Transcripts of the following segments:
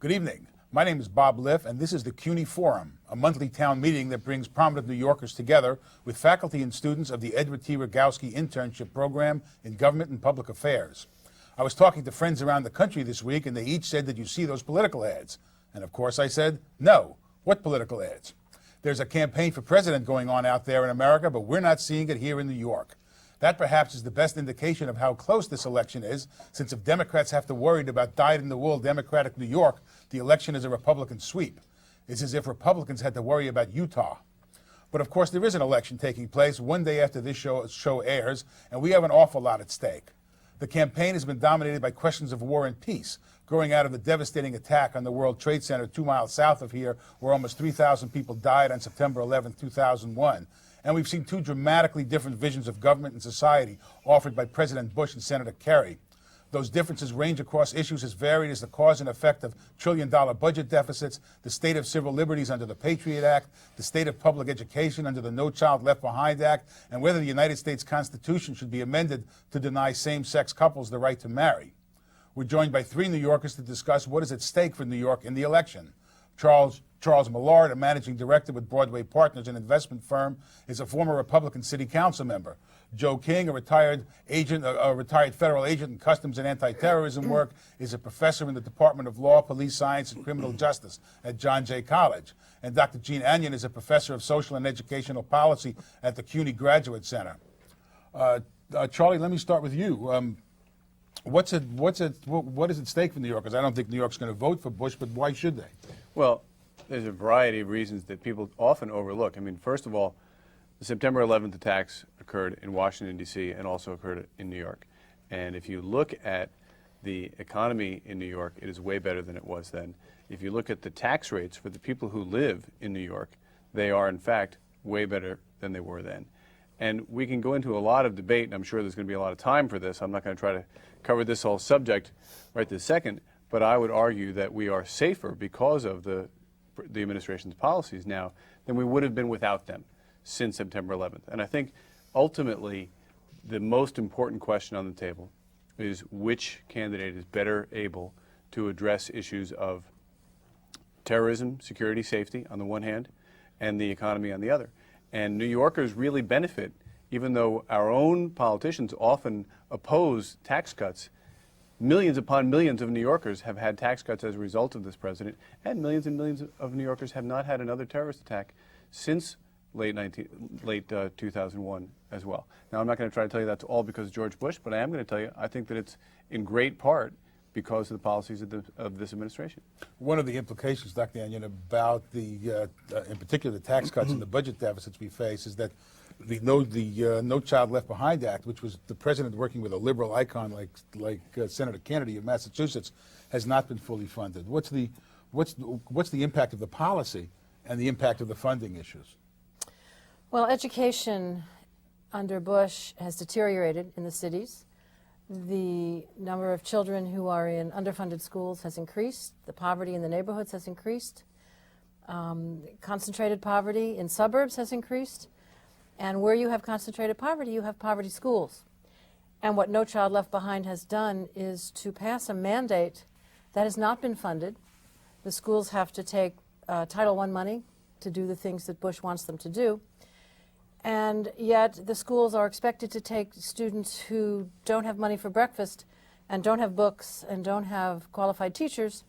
Good evening. My name is Bob Liff, and this is the CUNY Forum, a monthly town meeting that brings prominent New Yorkers together with faculty and students of the Edward T. Rogowsky Internship Program in Government and Public Affairs. I was talking to friends around the country this week, and they each said, "Did you see those political ads?" And of course I said, "No. What political ads?" There's a campaign for president going on out there in America, but we're not seeing it here in New York. That perhaps is the best indication of how close this election is, since if Democrats have to worry about dyed-in-the-wool Democratic New York, the election is a Republican sweep. It's as if Republicans had to worry about Utah. But of course there is an election taking place one day after this show airs, and we have an awful lot at stake. The campaign has been dominated by questions of war and peace, growing out of the devastating attack on the World Trade Center 2 miles south of here, where almost 3,000 people died on September 11, 2001. And we've seen two dramatically different visions of government and society offered by President Bush and Senator Kerry. Those differences range across issues as varied as the cause and effect of trillion-dollar budget deficits, the state of civil liberties under the Patriot Act, the state of public education under the No Child Left Behind Act, and whether the United States Constitution should be amended to deny same-sex couples the right to marry. We're joined by 3 New Yorkers to discuss what is at stake for New York in the election. Charles Millard, a managing director with Broadway Partners, an investment firm, is a former Republican city council member. Joe King, a retired federal agent in customs and anti-terrorism work, is a professor in the Department of Law, Police Science, and Criminal Justice at John Jay College. And Dr. Gene Anion is a professor of social and educational policy at the CUNY Graduate Center. Charlie, let me start with you. What is at stake for New Yorkers? I don't think New York's going to vote for Bush, but why should they? Well, there's a variety of reasons that people often overlook. I mean, first of all, the September 11th attacks occurred in Washington, D.C., and also occurred in New York. And if you look at the economy in New York, it is way better than it was then. If you look at the tax rates for the people who live in New York, they are, in fact, way better than they were then. And we can go into a lot of debate, and I'm sure there's going to be a lot of time for this. I'm not going to try to cover this whole subject right this second, but I would argue that we are safer because of the administration's policies now than we would have been without them since September 11th. And I think ultimately the most important question on the table is which candidate is better able to address issues of terrorism, security, safety on the one hand, and the economy on the other. And New Yorkers really benefit, even though our own politicians often oppose tax cuts. Millions upon millions of New Yorkers have had tax cuts as a result of this president, and millions of New Yorkers have not had another terrorist attack since late 2001 as well. Now, I'm not going to try to tell you that's all because of George Bush, but I am going to tell you I think that it's in great part because of the policies of this administration. One of the implications, Dr. Anion, about in particular the tax cuts and the budget deficits we face is that the No Child Left Behind Act, which was the president working with a liberal icon like Senator Kennedy of Massachusetts, has not been fully funded. What's the impact of the policy and the impact of the funding issues? Well, education under Bush has deteriorated in the cities. The number of children who are in underfunded schools has increased. The poverty in the neighborhoods has increased. Concentrated poverty in suburbs has increased. And where you have concentrated poverty, you have poverty schools. And what No Child Left Behind has done is to pass a mandate that has not been funded. The schools have to take Title I money to do the things that Bush wants them to do. And yet the schools are expected to take students who don't have money for breakfast and don't have books and don't have qualified teachers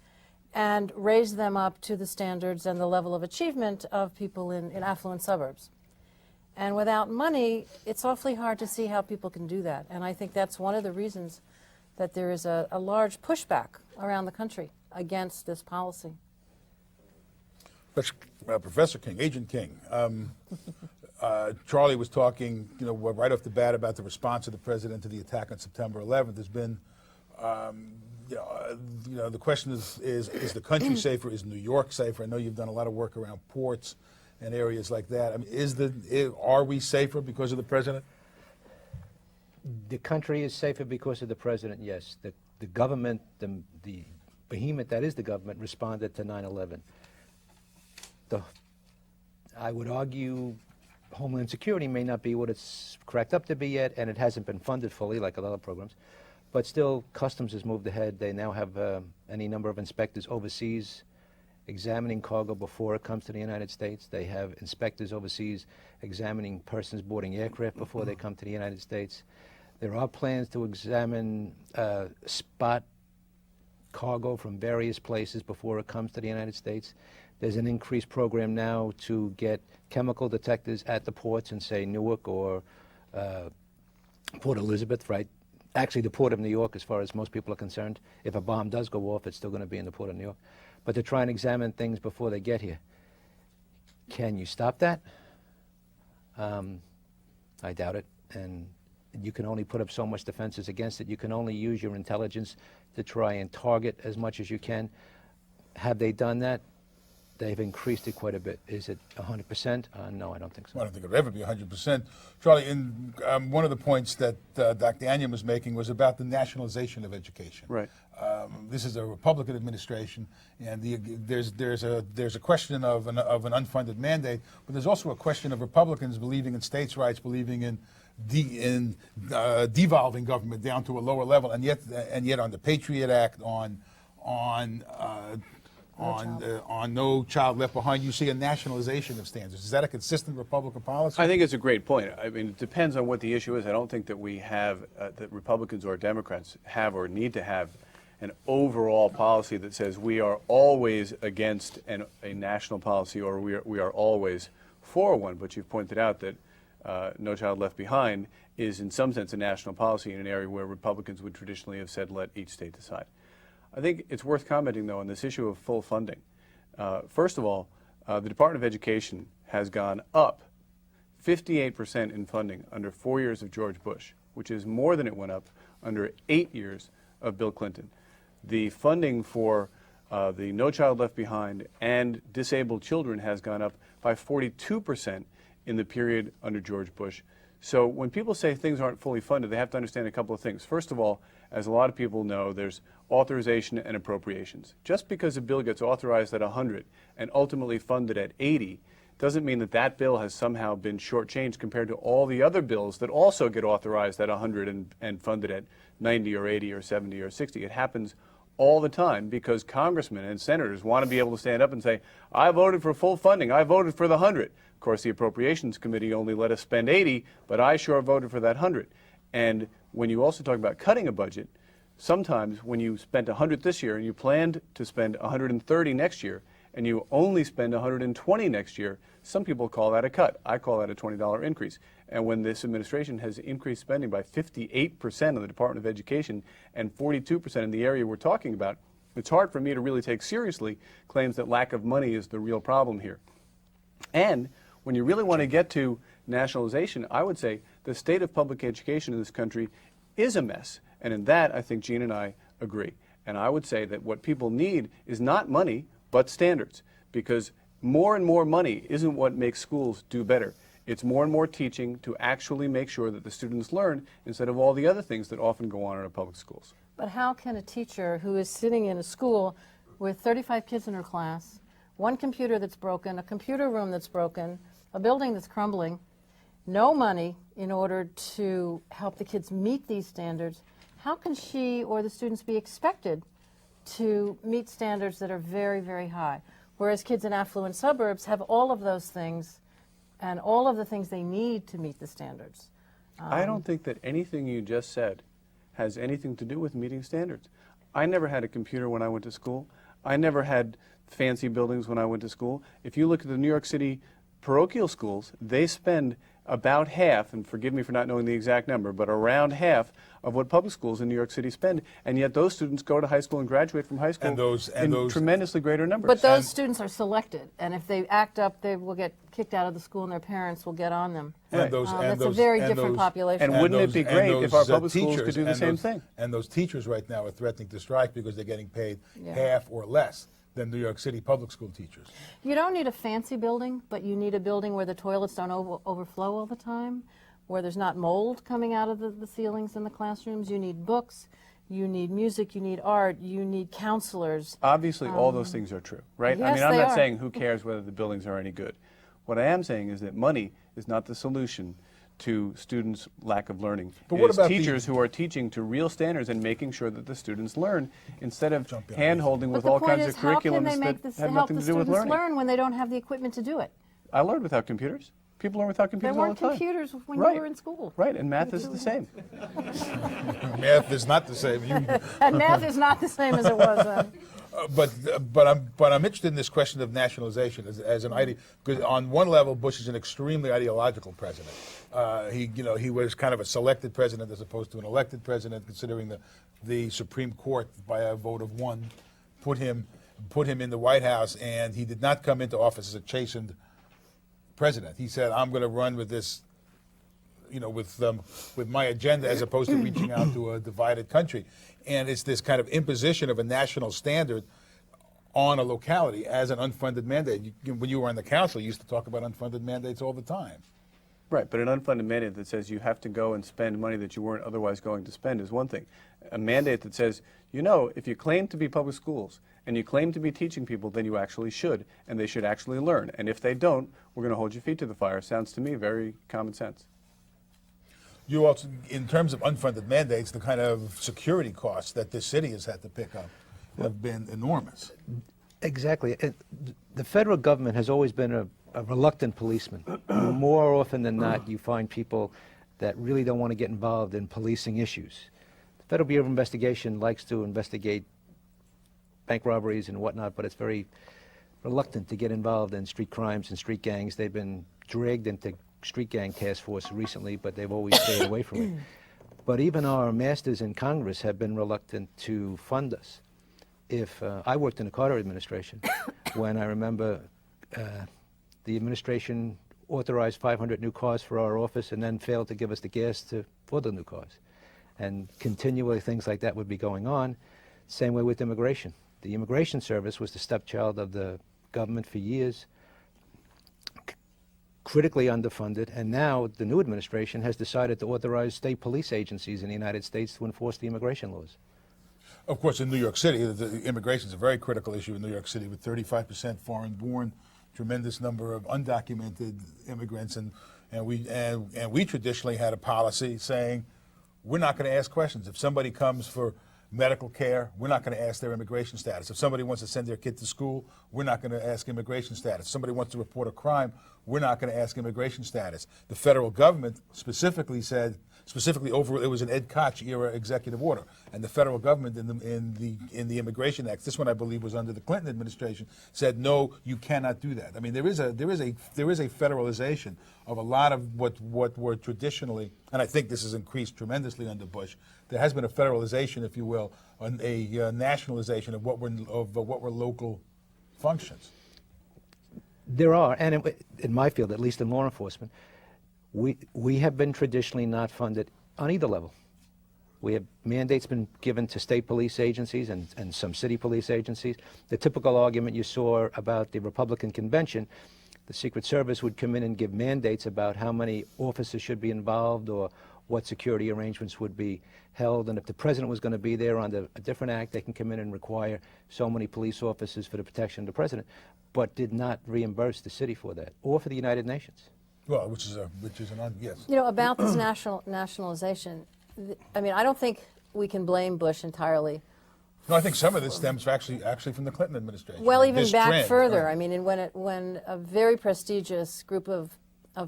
and raise them up to the standards and the level of achievement of people in affluent suburbs. And without money, it's awfully hard to see how people can do that. And I think that's one of the reasons that there is a large pushback around the country against this policy. Professor King, Agent King, Charlie was talking, right off the bat about the response of the president to the attack on September 11th. There's been, the question is the country safer? Is New York safer? I know you've done a lot of work around ports and areas like that. I mean, are we safer because of the president? The country is safer because of the president, yes. The government, the behemoth that is the government, responded to 9/11. I would argue Homeland Security may not be what it's cracked up to be yet, and it hasn't been funded fully like a lot of programs. But still, Customs has moved ahead. They now have any number of inspectors overseas examining cargo before it comes to the United States. They have inspectors overseas examining persons boarding aircraft before they come to the United States. There are plans to examine spot cargo from various places before it comes to the United States. There's an increased program now to get chemical detectors at the ports in, say, Newark or Port Elizabeth, right? Actually, the Port of New York, as far as most people are concerned. If a bomb does go off, it's still going to be in the Port of New York. But to try and examine things before they get here. Can you stop that? I doubt it. And you can only put up so much defenses against it. You can only use your intelligence to try and target as much as you can. Have they done that? They've increased it quite a bit. Is it 100%? No, I don't think so. I don't think it'll ever be 100%. Charlie, in one of the points that Dr. Anion was making was about the nationalization of education. Right. This is a Republican administration, and there's a question of an unfunded mandate, but there's also a question of Republicans believing in states' rights, believing in devolving government down to a lower level, and yet on the Patriot Act, on No Child Left Behind, you see a nationalization of standards. Is that a consistent Republican policy? I think it's a great point. I mean, it depends on what the issue is. I don't think that we have, that Republicans or Democrats have or need to have an overall policy that says we are always against a national policy or we are always for one. But you've pointed out that No Child Left Behind is in some sense a national policy in an area where Republicans would traditionally have said let each state decide. I think it's worth commenting, though, on this issue of full funding. First of all, the Department of Education has gone up 58% in funding under 4 years of George Bush, which is more than it went up under 8 years of Bill Clinton. The funding for the No Child Left Behind and disabled children has gone up by 42% in the period under George Bush. So when people say things aren't fully funded, they have to understand a couple of things. First of all, as a lot of people know, there's authorization and appropriations. Just because a bill gets authorized at 100 and ultimately funded at 80 doesn't mean that that bill has somehow been shortchanged compared to all the other bills that also get authorized at 100 and funded at 90 or 80 or 70 or 60. It happens all the time because congressmen and senators want to be able to stand up and say, I voted for full funding, I voted for the 100. Of course, the Appropriations Committee only let us spend 80, but I sure voted for that 100. And when you also talk about cutting a budget, sometimes when you spent 100 this year and you planned to spend 130 next year and you only spend 120 next year, some people call that a cut. I call that a $20 increase. And when this administration has increased spending by 58% of the Department of Education and 42% in the area we're talking about, it's hard for me to really take seriously claims that lack of money is the real problem here. And when you really want to get to nationalization, I would say the state of public education in this country is a mess. And in that, I think Gene and I agree. And I would say that what people need is not money, but standards. Because more and more money isn't what makes schools do better. It's more and more teaching to actually make sure that the students learn instead of all the other things that often go on in our public schools. But how can a teacher who is sitting in a school with 35 kids in her class, one computer that's broken, a computer room that's broken, a building that's crumbling, no money in order to help the kids meet these standards, how can she or the students be expected to meet standards that are very, very high? Whereas kids in affluent suburbs have all of those things and all of the things they need to meet the standards. I don't think that anything you just said has anything to do with meeting standards. I never had a computer when I went to school. I never had fancy buildings when I went to school. If you look at the New York City parochial schools, they spend about half, and forgive me for not knowing the exact number, but around half of what public schools in New York City spend, and yet those students go to high school and graduate from high school in tremendously greater numbers. But those students are selected, and if they act up, they will get kicked out of the school and their parents will get on them. Right. That's a very different population. And wouldn't it be great if our public schools could do the same thing? And those teachers right now are threatening to strike because they're getting paid half or less than New York City public school teachers. You don't need a fancy building, but you need a building where the toilets don't overflow all the time, where there's not mold coming out of the ceilings in the classrooms. You need books, you need music, you need art, you need counselors. Obviously, all those things are true, right? Yes, I mean, I'm they not are. saying who cares whether the buildings are any good. What I am saying is that money is not the solution to students' lack of learning. But It what is about teachers who are teaching to real standards and making sure that the students learn instead of Jump in. hand-holding with But all the point kinds is, of how can curriculums they make that this have help nothing the to do with students learning. learn when they don't have the equipment to do it? I learned without computers. People learn without There computers all the weren't time. computers when Right. you were in school. Right, and math is the same. Math is not the same. And math is not the same as it was then. But I'm interested in this question of nationalization as an idea, because on one level Bush is an extremely ideological president. He was kind of a selected president as opposed to an elected president, considering the Supreme Court by a vote of 1 put him in the White House, and he did not come into office as a chastened president. He said, "I'm going to run with this." With my agenda, as opposed to reaching out to a divided country. And it's this kind of imposition of a national standard on a locality as an unfunded mandate. When you were on the council, you used to talk about unfunded mandates all the time. Right, but an unfunded mandate that says you have to go and spend money that you weren't otherwise going to spend is one thing. A mandate that says, if you claim to be public schools and you claim to be teaching people, then you actually should, and they should actually learn. And if they don't, we're going to hold your feet to the fire. Sounds to me very common sense. You also, in terms of unfunded mandates, the kind of security costs that this city has had to pick up have been enormous. Exactly. The federal government has always been a reluctant policeman. More often than not, you find people that really don't want to get involved in policing issues. The Federal Bureau of Investigation likes to investigate bank robberies and whatnot, but it's very reluctant to get involved in street crimes and street gangs. They've been dragged into street gang task force recently, but they've always stayed away from it. But even our masters in Congress have been reluctant to fund us. If I worked in the Carter administration, when I remember the administration authorized 500 new cars for our office and then failed to give us the gas for the new cars. And continually things like that would be going on. Same way with immigration. The Immigration Service was the stepchild of the government for years, critically underfunded, and now the new administration has decided to authorize state police agencies in the United States to enforce the immigration laws. Of course, in New York City, the immigration is a very critical issue in New York City, with 35% foreign-born, tremendous number of undocumented immigrants, and we traditionally had a policy saying we're not going to ask questions. If somebody comes for medical care, we're not going to ask their immigration status. If somebody wants to send their kid to school, we're not going to ask immigration status. If somebody wants to report a crime, we're not going to ask immigration status. The federal government specifically over, it was an Ed Koch era executive order, and the federal government in the Immigration Act, this one I believe was under the Clinton administration, said no, you cannot do that. I mean, there is a federalization of a lot of what were traditionally, and I think this has increased tremendously under Bush. There has been a federalization, if you will, a nationalization of what were local functions. There are, and in my field, at least in law enforcement, we have been traditionally not funded on either level. We have mandates been given to state police agencies and some city police agencies. The typical argument you saw about the Republican convention, the Secret Service would come in and give mandates about how many officers should be involved or what security arrangements would be held, and if the president was going to be there under a different act, they can come in and require so many police officers for the protection of the president, but did not reimburse the city for that, or for the United Nations. Well, yes. About this nationalization, I mean, I don't think we can blame Bush entirely. No, I think some of this stems actually from the Clinton administration. Well, even This back trend, further. right. I mean, when a very prestigious group of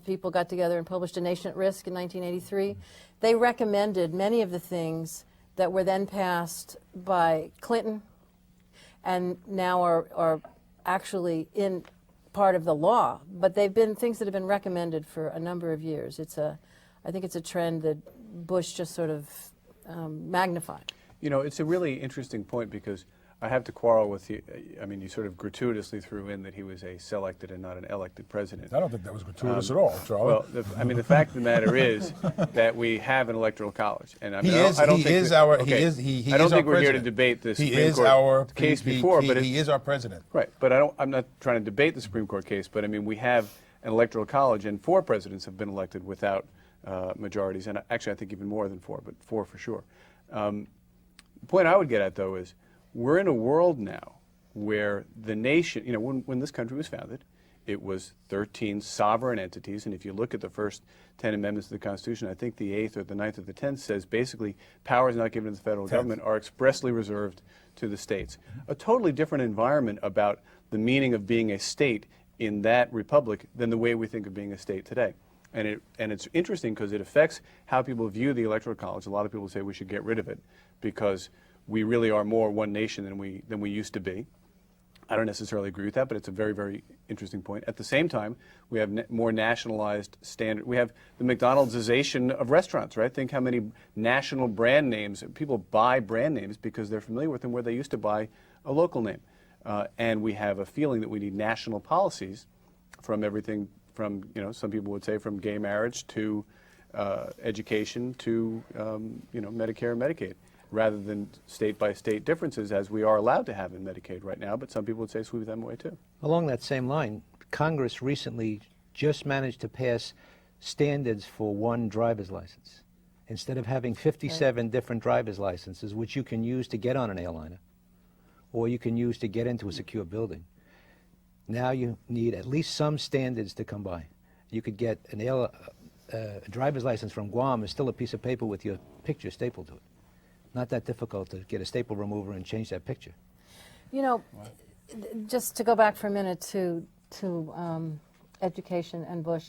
people got together and published A Nation at Risk in 1983, they recommended many of the things that were then passed by Clinton and now are actually in part of the law, but they've been things that have been recommended for a number of years. I think it's a trend that Bush just sort of magnified. It's a really interesting point because I have to quarrel with you. I mean, you sort of gratuitously threw in that he was a selected and not an elected president. I don't think that was gratuitous at all, Charlie. Well, the fact of the matter is that we have an electoral college, and I mean, I don't think we're here to debate the Supreme Court case before, but he is our president. Right, but I'm not trying to debate the Supreme Court case, but I mean, we have an electoral college, and 4 presidents have been elected without majorities, and actually, I think even more than 4, but 4 for sure. The point I would get at, though, is we're in a world now where the nation, when this country was founded, it was 13 sovereign entities. And if you look at the first 10 amendments to the Constitution, I think the 8th or the 9th or the 10th says basically powers not given to the federal government are expressly reserved to the states. A totally different environment about the meaning of being a state in that republic than the way we think of being a state today. And it's interesting because it affects how people view the Electoral College. A lot of people say we should get rid of it because we really are more one nation than we used to be. I don't necessarily agree with that, but it's a very, very interesting point. At the same time, we have more nationalized standard. We have the McDonald'sization of restaurants, right? Think how many national brand names, people buy brand names because they're familiar with them where they used to buy a local name. And we have a feeling that we need national policies from everything from, some people would say from gay marriage to education to, Medicare and Medicaid, rather than state-by-state differences, as we are allowed to have in Medicaid right now, but some people would say sweep them away too. Along that same line, Congress recently just managed to pass standards for one driver's license. Instead of having 57 different driver's licenses, which you can use to get on an airliner, or you can use to get into a secure building, now you need at least some standards to come by. You could get a driver's license from Guam is still a piece of paper with your picture stapled to it. Not that difficult to get a staple remover and change that picture. Just to go back for a minute to education and Bush,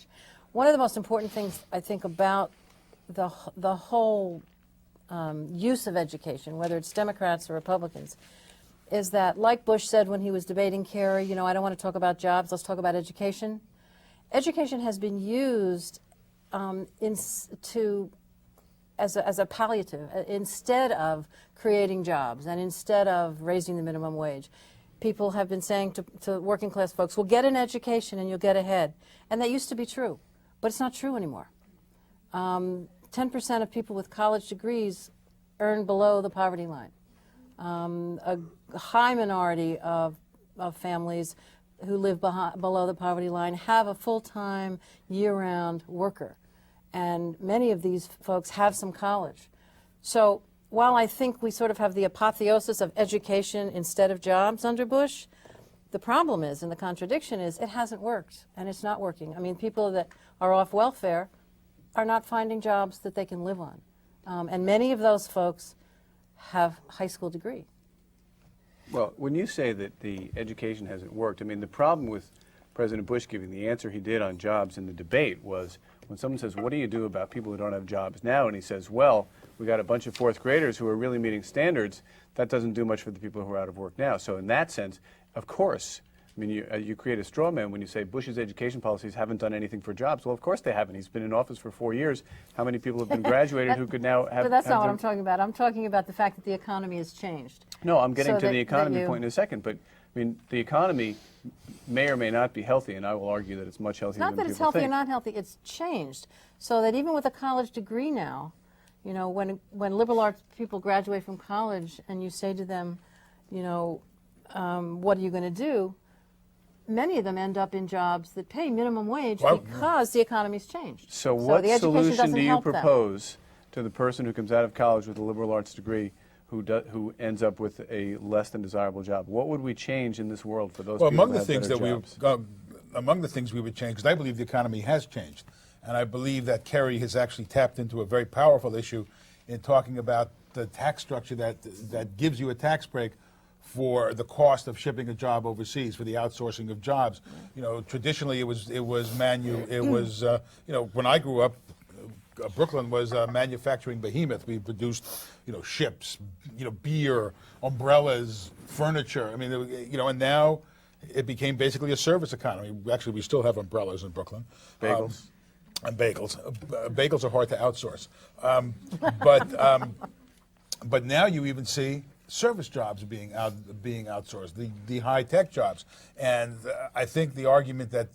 one of the most important things I think about the whole use of education, whether it's Democrats or Republicans, is that, like Bush said when he was debating Kerry, I don't want to talk about jobs, let's talk about education. Education has been used as a palliative, instead of creating jobs and instead of raising the minimum wage. People have been saying to working class folks, well, get an education and you'll get ahead. And that used to be true, but it's not true anymore. 10% of people with college degrees earn below the poverty line. A high minority of families who live below the poverty line have a full-time, year-round worker. And many of these folks have some college. So while I think we sort of have the apotheosis of education instead of jobs under Bush, the problem is, and the contradiction is, it hasn't worked, and it's not working. I mean, people that are off welfare are not finding jobs that they can live on. And many of those folks have a high school degree. Well, when you say that the education hasn't worked, I mean, the problem with President Bush giving the answer he did on jobs in the debate was when someone says, what do you do about people who don't have jobs now? And he says, well, we got a bunch of fourth graders who are really meeting standards. That doesn't do much for the people who are out of work now. So in that sense, of course, I mean, you create a straw man when you say Bush's education policies haven't done anything for jobs. Well, of course they haven't. He's been in office for 4 years. How many people have been graduated who could now have... But that's not what I'm talking about. I'm talking about the fact that the economy has changed. No, I'm getting to the economy point in a second. But, I mean, the economy may or may not be healthy, and I will argue that it's much healthier than people think. It's not that it's healthy or not healthy. It's changed. So that even with a college degree now, when liberal arts people graduate from college and you say to them, what are you going to do? Many of them end up in jobs that pay minimum wage because the economy's changed. So what solution do you propose to the person who comes out of college with a liberal arts degree who ends up with a less than desirable job? What would we change in this world for those people among who the have things better that jobs? Among the things we would change, because I believe the economy has changed, and I believe that Kerry has actually tapped into a very powerful issue in talking about the tax structure that gives you a tax break for the cost of shipping a job overseas, for the outsourcing of jobs. Traditionally it was when I grew up, Brooklyn was a manufacturing behemoth. We produced, ships, beer, umbrellas, furniture. I mean, and now it became basically a service economy. Actually, we still have umbrellas in Brooklyn. Bagels. And bagels. Bagels are hard to outsource. But now you even see service jobs being outsourced, the high-tech jobs. And I think the argument that,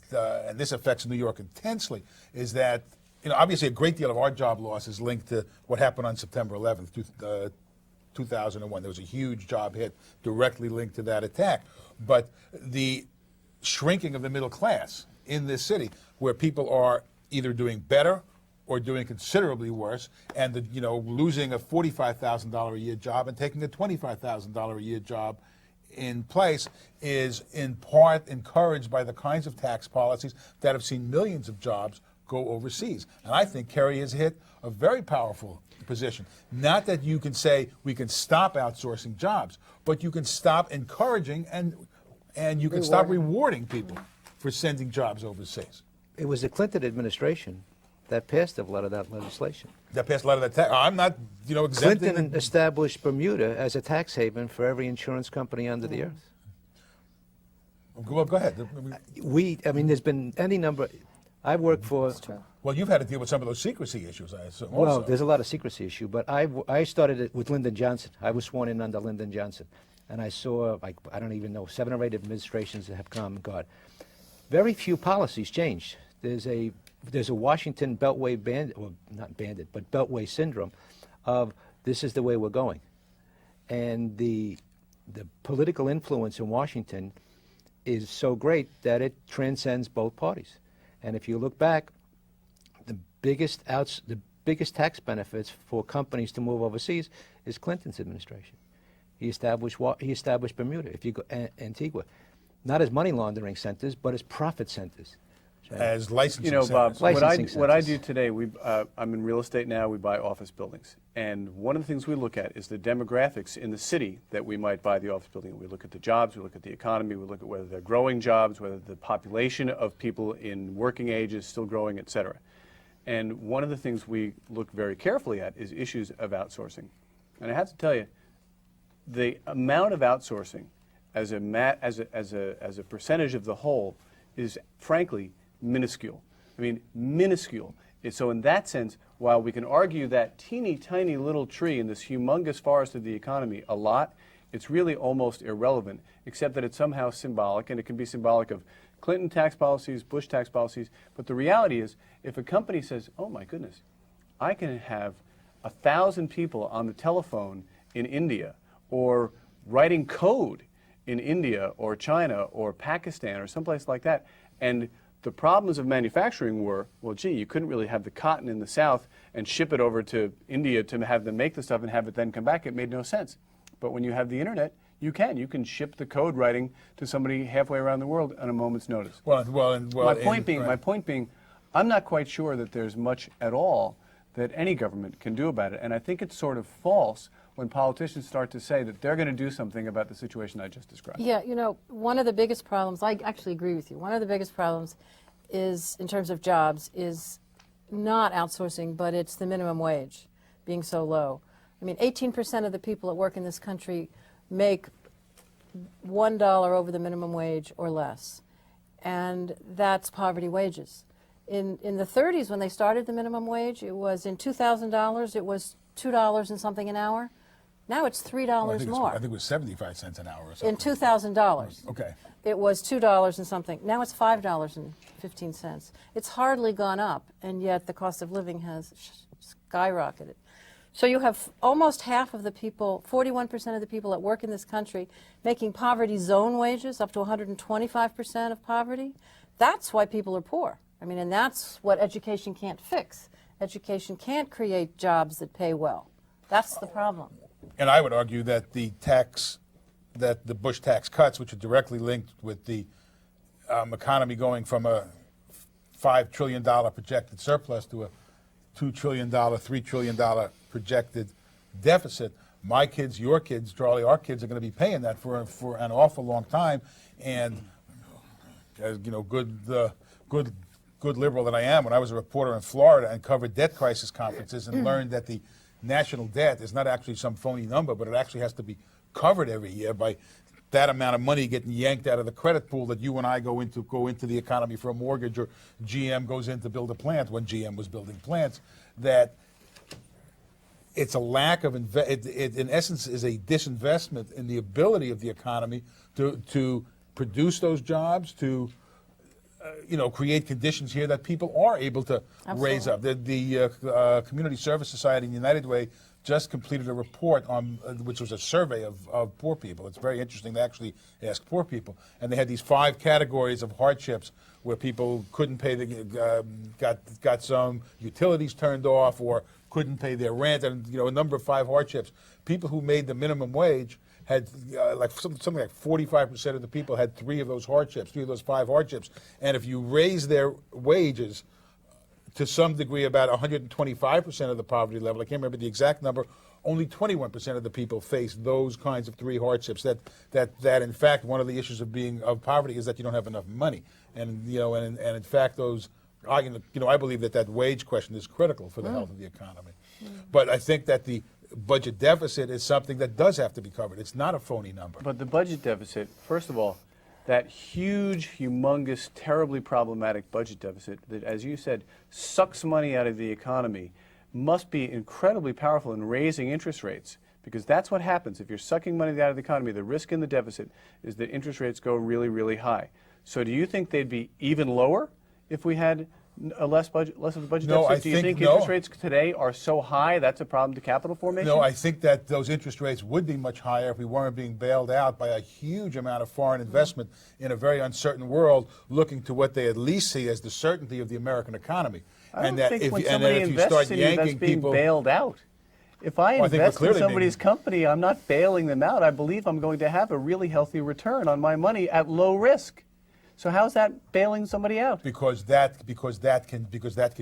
and this affects New York intensely, is that, obviously a great deal of our job loss is linked to what happened on September 11th, 2001. There was a huge job hit directly linked to that attack. But the shrinking of the middle class in this city, where people are either doing better or doing considerably worse, and losing a $45,000 a year job and taking a $25,000 a year job in place is in part encouraged by the kinds of tax policies that have seen millions of jobs go overseas. And I think Kerry has hit a very powerful position. Not that you can say we can stop outsourcing jobs, but you can stop encouraging and you can stop rewarding people for sending jobs overseas. It was the Clinton administration that passed a lot of that legislation. That passed a lot of that tax. I'm not, exempting. Clinton established Bermuda as a tax haven for every insurance company under the earth. Well, go ahead. I mean, there's been any number. I work for. Well, you've had to deal with some of those secrecy issues, I assume. Well, also. there's a lot of secrecy issue, but I started it with Lyndon Johnson. I was sworn in under Lyndon Johnson, and I saw, like, I don't even know, 7 or 8 administrations that have come and gone. Very few policies changed. There's a Washington Beltway bandit, well, not bandit, but Beltway syndrome of this is the way we're going. And the political influence in Washington is so great that it transcends both parties. And if you look back, the biggest tax benefits for companies to move overseas is Clinton's administration. He established Bermuda, if you go Antigua, not as money laundering centers, but as profit centers. As licensing Bob, centers. what I do today, I'm in real estate now. We buy office buildings, and one of the things we look at is the demographics in the city that we might buy the office building. We look at the jobs, we look at the economy, we look at whether they're growing jobs, whether the population of people in working age is still growing, et cetera. And one of the things we look very carefully at is issues of outsourcing. And I have to tell you, the amount of outsourcing as a percentage of the whole is frankly minuscule. I mean, minuscule. So in that sense, while we can argue that teeny tiny little tree in this humongous forest of the economy a lot, it's really almost irrelevant, except that it's somehow symbolic, and it can be symbolic of Clinton tax policies, Bush tax policies. But the reality is, if a company says, oh my goodness, I can have 1,000 people on the telephone in India, or writing code in India or China or Pakistan or someplace like that, and the problems of manufacturing were, well, gee, you couldn't really have the cotton in the South and ship it over to India to have them make the stuff and have it then come back. It made no sense. But when you have the internet, you can ship the code writing to somebody halfway around the world on a moment's notice. My point being, I'm not quite sure that there's much at all that any government can do about it. And I think it's sort of false when politicians start to say that they're going to do something about the situation I just described. Yeah, one of the biggest problems, I actually agree with you, one of the biggest problems is, in terms of jobs, is not outsourcing, but it's the minimum wage being so low. I mean, 18% of the people that work in this country make $1 over the minimum wage or less, and that's poverty wages. In the 30s, when they started the minimum wage, it was in $2,000, it was $2 and something an hour. Now it's $3 more. I think it was 75 cents an hour or something. In $2,000. Okay. It was $2 and something. Now it's $5.15. It's hardly gone up, and yet the cost of living has skyrocketed. So you have almost half of the people, 41% of the people that work in this country, making poverty zone wages, up to 125% of poverty. That's why people are poor. I mean, and that's what education can't fix. Education can't create jobs that pay well. That's the problem. And I would argue that the Bush tax cuts, which are directly linked with the economy going from a $5 trillion projected surplus to a $2 trillion, $3 trillion projected deficit, my kids, your kids, Charlie, our kids are going to be paying that for an awful long time. And as good liberal that I am, when I was a reporter in Florida and covered debt crisis conferences and learned that the national debt is not actually some phony number, but it actually has to be covered every year by that amount of money getting yanked out of the credit pool that you and I go into the economy for a mortgage, or GM goes in to build a plant when GM was building plants, that it's a lack of, it in essence is a disinvestment in the ability of the economy to produce those jobs, to create conditions here that people are able to raise up. The Community Service Society in United Way just completed a report on, which was a survey of poor people. It's very interesting to actually ask poor people. And they had these 5 categories of hardships where people couldn't pay got some utilities turned off or couldn't pay their rent, and a number of 5 hardships. People who made the minimum wage had like something like 45% of the people had three of those 5 hardships. And if you raise their wages to some degree, about 125% of the poverty level, I can't remember the exact number, only 21% of the people face those kinds of 3 hardships. That in fact, one of the issues of poverty is that you don't have enough money. And in fact, I believe that wage question is critical for the health of the economy. But I think that the budget deficit is something that does have to be covered. It's not a phony number. But the budget deficit, first of all, that huge, humongous, terribly problematic budget deficit that, as you said, sucks money out of the economy, must be incredibly powerful in raising interest rates, because that's what happens. If you're sucking money out of the economy, the risk in the deficit is that interest rates go really, really high. So do you think they'd be even lower if we had less of a budget deficit? Do you think interest rates today are so high that's a problem to capital formation? No, I think that those interest rates would be much higher if we weren't being bailed out by a huge amount of foreign investment in a very uncertain world, looking to what they at least see as the certainty of the American economy. I don't think when somebody invests in you, that's being bailed out. If I invest in somebody's company, I'm not bailing them out. I believe I'm going to have a really healthy return on my money at low risk. So how's that bailing somebody out? Because that can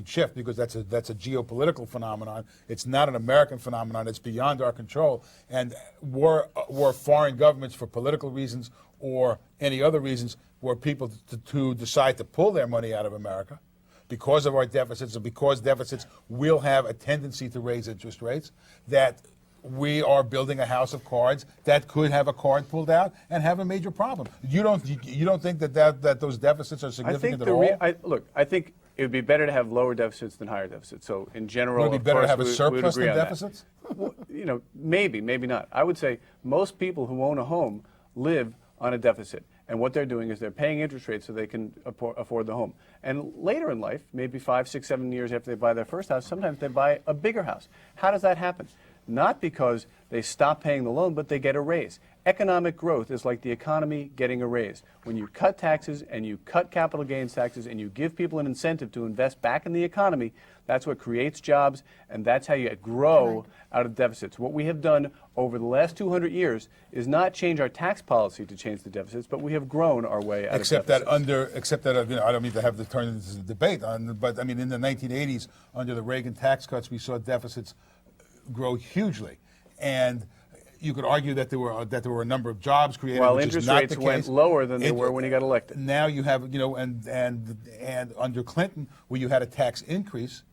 shift, because that's a geopolitical phenomenon. It's not an American phenomenon. It's beyond our control. And were foreign governments, for political reasons or any other reasons, were people to decide to pull their money out of America because of our deficits, and because deficits will have a tendency to raise interest rates, that we are building a house of cards that could have a card pulled out and have a major problem. You don't think that those deficits are significant at all? I think it would be better to have lower deficits than higher deficits. So in general, would it be better to have a surplus than deficits? Well, maybe not. I would say most people who own a home live on a deficit. And what they're doing is they're paying interest rates so they can afford the home. And later in life, maybe 5, 6, 7 years after they buy their first house, sometimes they buy a bigger house. How does that happen? Not because they stop paying the loan, but they get a raise. Economic growth is like the economy getting a raise. When you cut taxes and you cut capital gains taxes and you give people an incentive to invest back in the economy, that's what creates jobs, and that's how you grow out of deficits. What we have done over the last 200 years is not change our tax policy to change the deficits, but we have grown our way out of deficits. Except that I don't mean to have to turn into a debate but I mean, in the 1980s, under the Reagan tax cuts, we saw deficits grow hugely, and you could argue that there were a number of jobs created. While interest rates went lower than they were when he got elected. Now you have and under Clinton, where you had a tax increase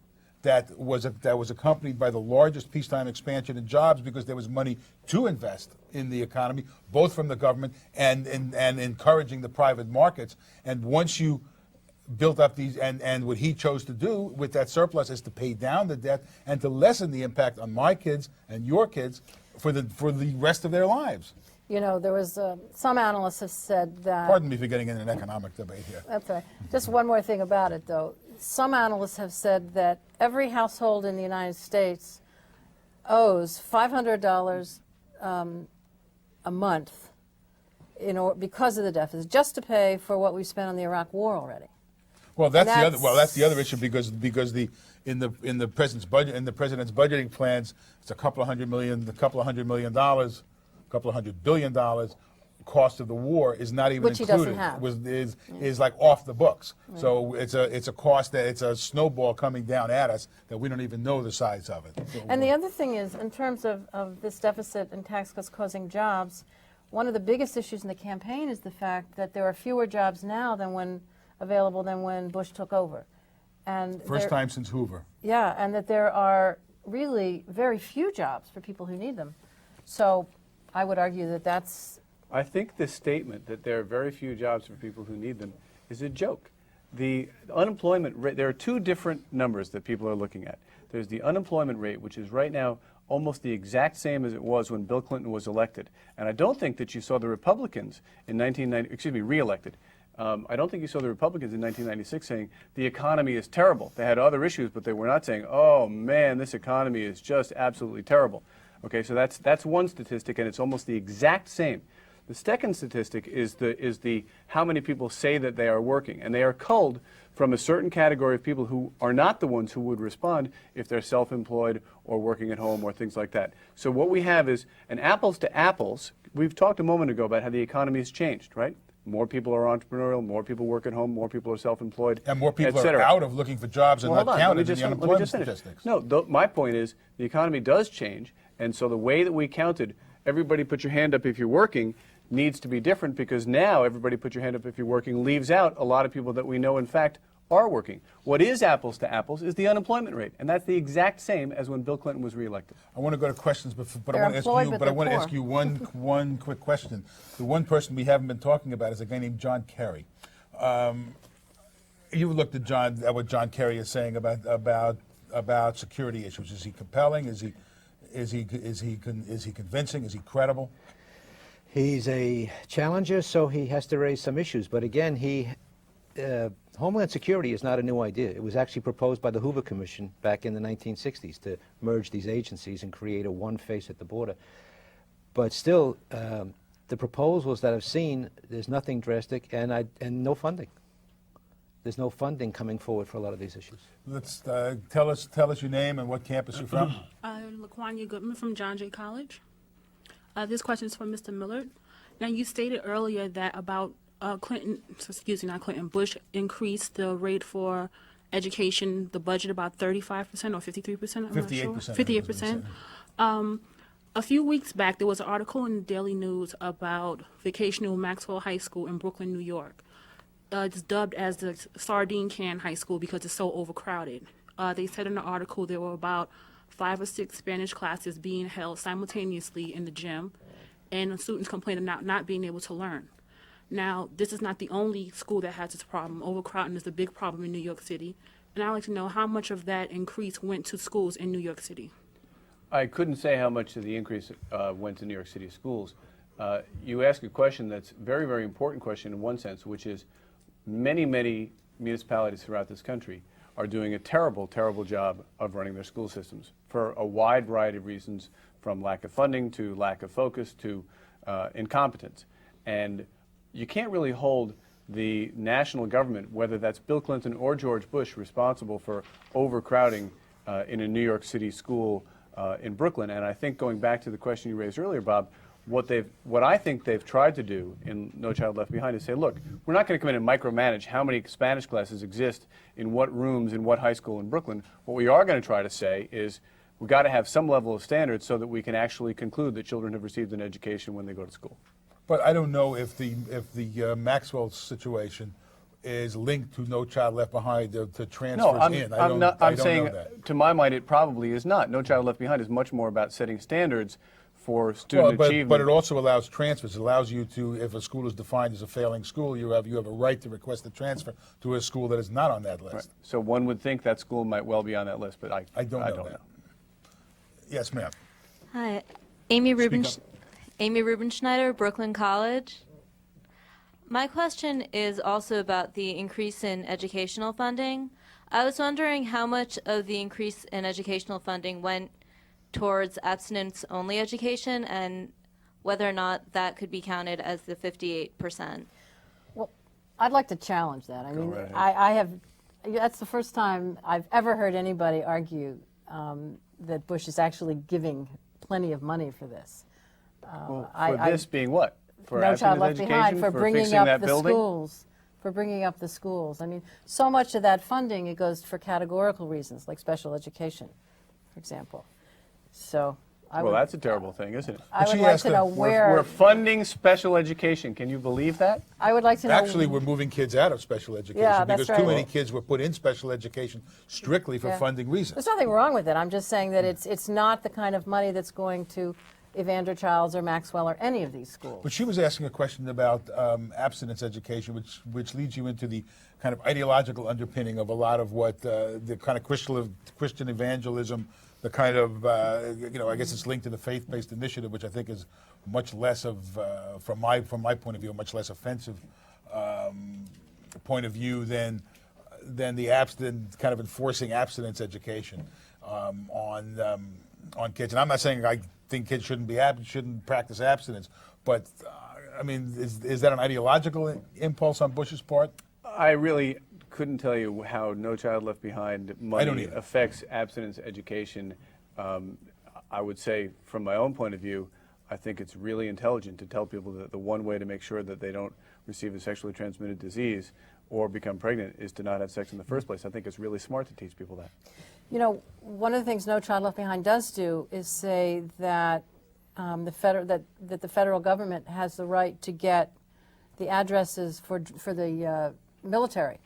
that was accompanied by the largest peacetime expansion in jobs, because there was money to invest in the economy, both from the government and encouraging the private markets. And once you built up these, and what he chose to do with that surplus is to pay down the debt and to lessen the impact on my kids and your kids for the rest of their lives. There was some analysts have said that. Pardon me for getting in an economic debate here. That's all right. Just one more thing about it, though. Some analysts have said that every household in the United States owes $500 a month because of the deficit, just to pay for what we spent on the Iraq War already. Well, that's the other issue, because in the president's budgeting plans, it's a couple of $100 billion. Cost of the war is not even Which included. He doesn't have. Is like off the books. Right. So it's a cost that it's a snowball coming down at us that we don't even know the size of it. And the other thing is, in terms of this deficit and tax cuts causing jobs, one of the biggest issues in the campaign is the fact that there are fewer jobs now than when Bush took over. And first time since Hoover. Yeah, and that there are really very few jobs for people who need them. So I would argue that that's... I think the statement that there are very few jobs for people who need them is a joke. The unemployment rate, there are two different numbers that people are looking at. There's the unemployment rate, which is right now almost the exact same as it was when Bill Clinton was elected. And I don't think that you saw the Republicans re-elected. I don't think you saw the Republicans in 1996 saying the economy is terrible. They had other issues, but they were not saying, oh man, this economy is just absolutely terrible. Okay, so that's one statistic, and it's almost the exact same. The second statistic is the how many people say that they are working, and they are culled from a certain category of people who are not the ones who would respond if they're self-employed or working at home or things like that. So what we have is an apples to apples we've talked a moment ago about how the economy has changed, right? More people are entrepreneurial, more people work at home, more people are self-employed, And more people et are cetera. out of looking for jobs and Well, not hold on. counted in the Let me unemployment just finish. statistics. No, my point is the economy does change, and so the way that we counted, everybody put your hand up if you're working, needs to be different, because now everybody put your hand up if you're working leaves out a lot of people that we know, in fact, are working. What is apples to apples is the unemployment rate, and that's the exact same as when Bill Clinton was reelected. I want to go to questions, but I They're want to ask employed, you. but But I they're want to poor. ask you one quick question. The one person we haven't been talking about is a guy named John Kerry. You looked at what John Kerry is saying about security issues. Is he compelling? Is he convincing? Is he credible? He's a challenger, so he has to raise some issues. But again, Homeland Security is not a new idea. It was actually proposed by the Hoover Commission back in the 1960s to merge these agencies and create a one face at the border. But still, the proposals that I've seen, there's nothing drastic and no funding. There's no funding coming forward for a lot of these issues. Let's tell us your name and what campus you're from. LaQuanya Goodman from John Jay College. This question is for Mr. Millard. Now, you stated earlier that about Bush increased the rate for education, the budget about 35% or 53%, I'm not sure. 58%. 58%. A few weeks back, there was an article in the Daily News about Vocational Maxwell High School in Brooklyn, New York. It's dubbed as the sardine can high school because it's so overcrowded. They said in the article there were about 5 or 6 Spanish classes being held simultaneously in the gym, and students complained about not being able to learn. Now, this is not the only school that has this problem. Overcrowding is a big problem in New York City, and I'd like to know how much of that increase went to schools in New York City. I couldn't say how much of the increase went to New York City schools. You ask a question that's a very, very important question in one sense, which is many, many municipalities throughout this country are doing a terrible, terrible job of running their school systems for a wide variety of reasons, from lack of funding to lack of focus to incompetence. And you can't really hold the national government, whether that's Bill Clinton or George Bush, responsible for overcrowding in a New York City school in Brooklyn. And I think, going back to the question you raised earlier, Bob, what I think they've tried to do in No Child Left Behind is say, look, we're not going to come in and micromanage how many Spanish classes exist in what rooms in what high school in Brooklyn. What we are going to try to say is we've got to have some level of standards so that we can actually conclude that children have received an education when they go to school. But I don't know if the Maxwell situation is linked to No Child Left Behind to transfers No, in. I'm saying, know that. to my mind, it probably is not. No Child Left Behind is much more about setting standards for student achievement. But it also allows transfers. It allows you to, if a school is defined as a failing school, you have a right to request a transfer to a school that is not on that list. Right. So one would think that school might well be on that list, but I don't know. Yes, ma'am. Hi, Amy Rubenschneider, Brooklyn College. My question is also about the increase in educational funding. I was wondering how much of the increase in educational funding went towards abstinence-only education, and whether or not that could be counted as the 58%. Well, I'd like to challenge that. I mean, right ahead. I have, that's the first time I've ever heard anybody argue that Bush is actually giving plenty of money for this. Well, for this being what? For No Child Left abstinence Behind, education, for bringing fixing up that the building? schools. For bringing up the schools. I mean, so much of that funding, it goes for categorical reasons, like special education, for example. So Well, that's a terrible thing, isn't it? I would she like asked to know them, We're funding special education. Can you believe that? I would like to know. Actually, we're moving kids out of special education Yeah, that's because too right. many kids were put in special education strictly for Yeah. funding reasons. There's nothing wrong with it. I'm just saying that it's not the kind of money that's going to Evander Childs or Maxwell or any of these schools. But she was asking a question about abstinence education, which leads you into the kind of ideological underpinning of a lot of what the kind of Christian evangelism, the kind of, I guess it's linked to the faith-based initiative, which I think is much less of, from my point of view, a much less offensive point of view than the kind of enforcing abstinence education on kids. And I'm not saying I think kids shouldn't practice abstinence, but I mean, is that an ideological impulse on Bush's part? I really couldn't tell you how No Child Left Behind money affects abstinence education. I would say, from my own point of view, I think it's really intelligent to tell people that the one way to make sure that they don't receive a sexually transmitted disease or become pregnant is to not have sex in the first place. I think it's really smart to teach people that. You know, one of the things No Child Left Behind does do is say that that the federal government has the right to get the addresses for the military